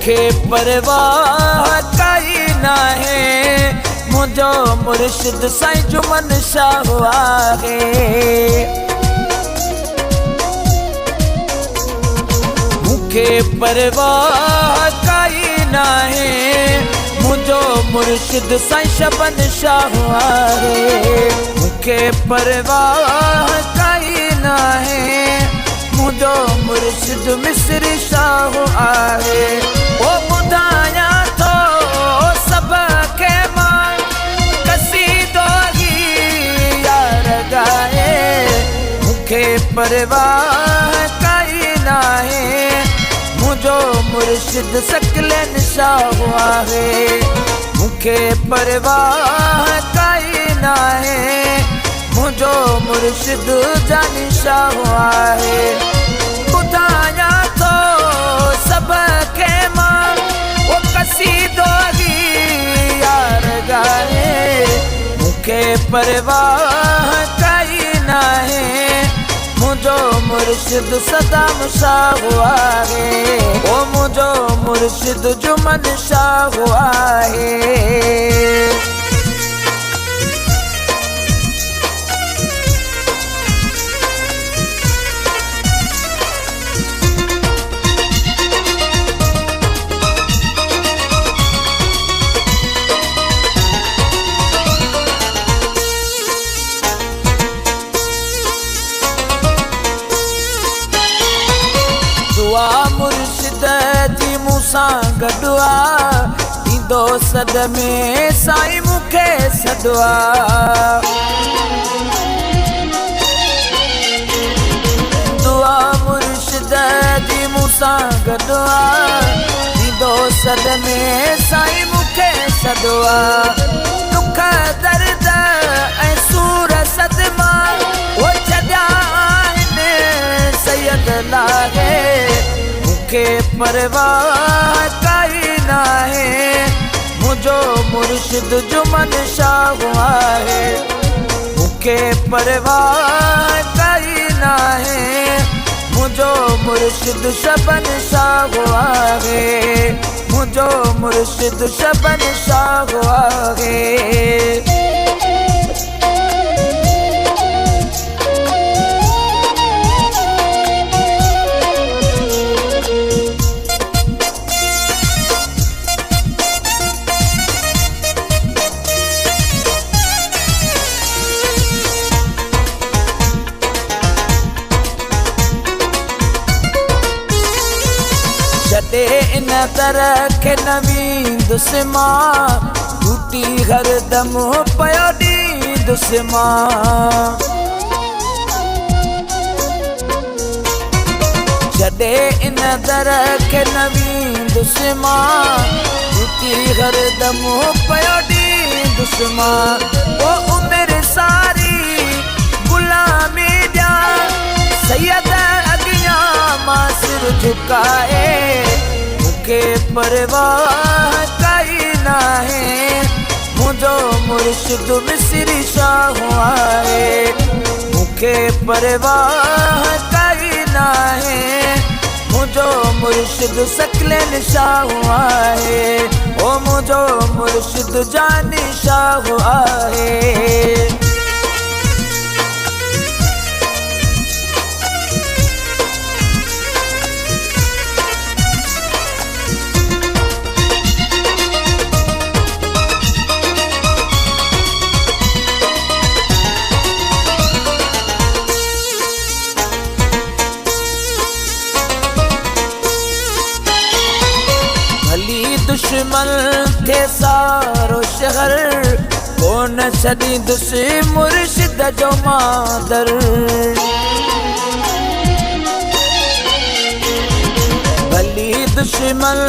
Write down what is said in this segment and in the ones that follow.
मुखे परवाह काई नाहे मुझो मुर्शिद साईं जुमन शाह आहे। मुखे परवाह काई नाहे मुझो मुर्शिद साईं शबन शाह आहे। मुखे परवाह काई नाहे मुझो मुर्शिद मिस्री शाह आहे। ओ ॿुधायां थो सबके मां कसीदो ही यार गाए। मुखे परवाह काई नाहे मुझो मुर्शिद सकलेन शाह आहे। मुखे परवाह काई नाहे मुझो मुर्शिद जानी शाह आहे। ॿुधायां थो सबके मां वो कसीदो ही यार गाए। मुखे परवाह काई नाहे मुझो मुर्शिद सदाम शाह आहे। ओ मुझो मुर्शिद जुमन शाह आहे। मुर्शिद जी मूंसां गॾु आहे ईंदो सद में साईं मूंखे सॾु आहे। दुआ मुर्शिद जी मूंसां गॾु आहे ईंदो सद में साईं मूंखे सॾु आहे। दुख दर्द ऐं सूर सदमा वो छॾिया आहिनि सैयद लाहे। मुखे परवाह काई नाहे मुझो मुर्शिद जुमन शाह आहे। मुखे परवाह काई नाहे मुझो मुर्शिद शबन शाह आहे। मुझो मुर्शिद शबन शाह आहे। छॾे इन दर खे न वेंदुसि मां टूटी हरदम पियो ॾींदुसि मां। छॾे इन दर खे न वेंदुसि मां टूटी हरदम पियो ॾींदुसि मां। ओ उमिरि सारी गुलामी ॾियां सैयद अॻियां मां सिर झुकाए। मुखे परवाह काई नाहे मुझो मुर्शिद मिस्री शाह आहे। मुखे परवाह काई नाहे मुझो मुर्शिद सकलेन शाह आहे। ओ मुझो मुर्शिद जानी शाह आहे। दुश्मन थे सारो शहर कोन छॾींदुसि मुर्शिद जो मादर। भली दुश्मन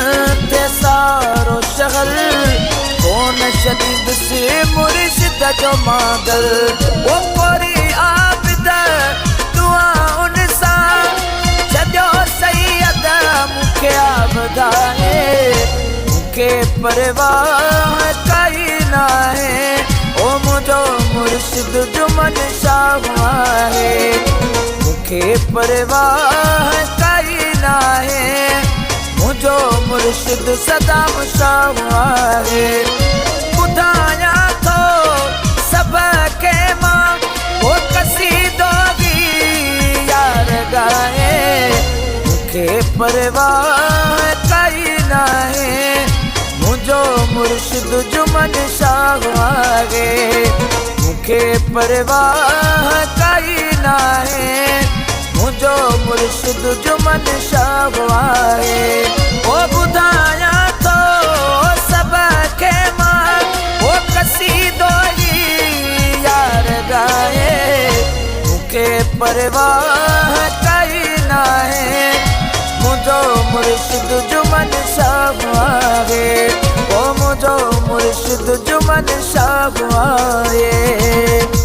थे सारो शहर कोन छॾींदुसि मुर्शिद जो मादर। वो कोरी आबिद दुआउन सां छॾियो सैयद मूंखे आबदाए। मुखे परवाह काई नाहे ओ मुझो मुर्शिद जुमन शाह आहे। मुखे परवाह काई नाहे मुझो मुर्शिद सदाम शाह आहे। ॿुधाया थो सबके मां वो कसीदो यार गाए, मुखे परवाह काई नाहे, मुझो मुर्शिद जुमन शाह आहे। मुखे परवाह काई नाहे, मुझो मुर्शिद जुमन शाह आहे। ओ ॿुधाया थो सबके मां वो कसीदो यार गाए, मुखे परवाह काई नाहे, मुझो मुर्शिद जुमन शाह आहे। ओ मुझो मुर्शिद जुमन शाह आहे।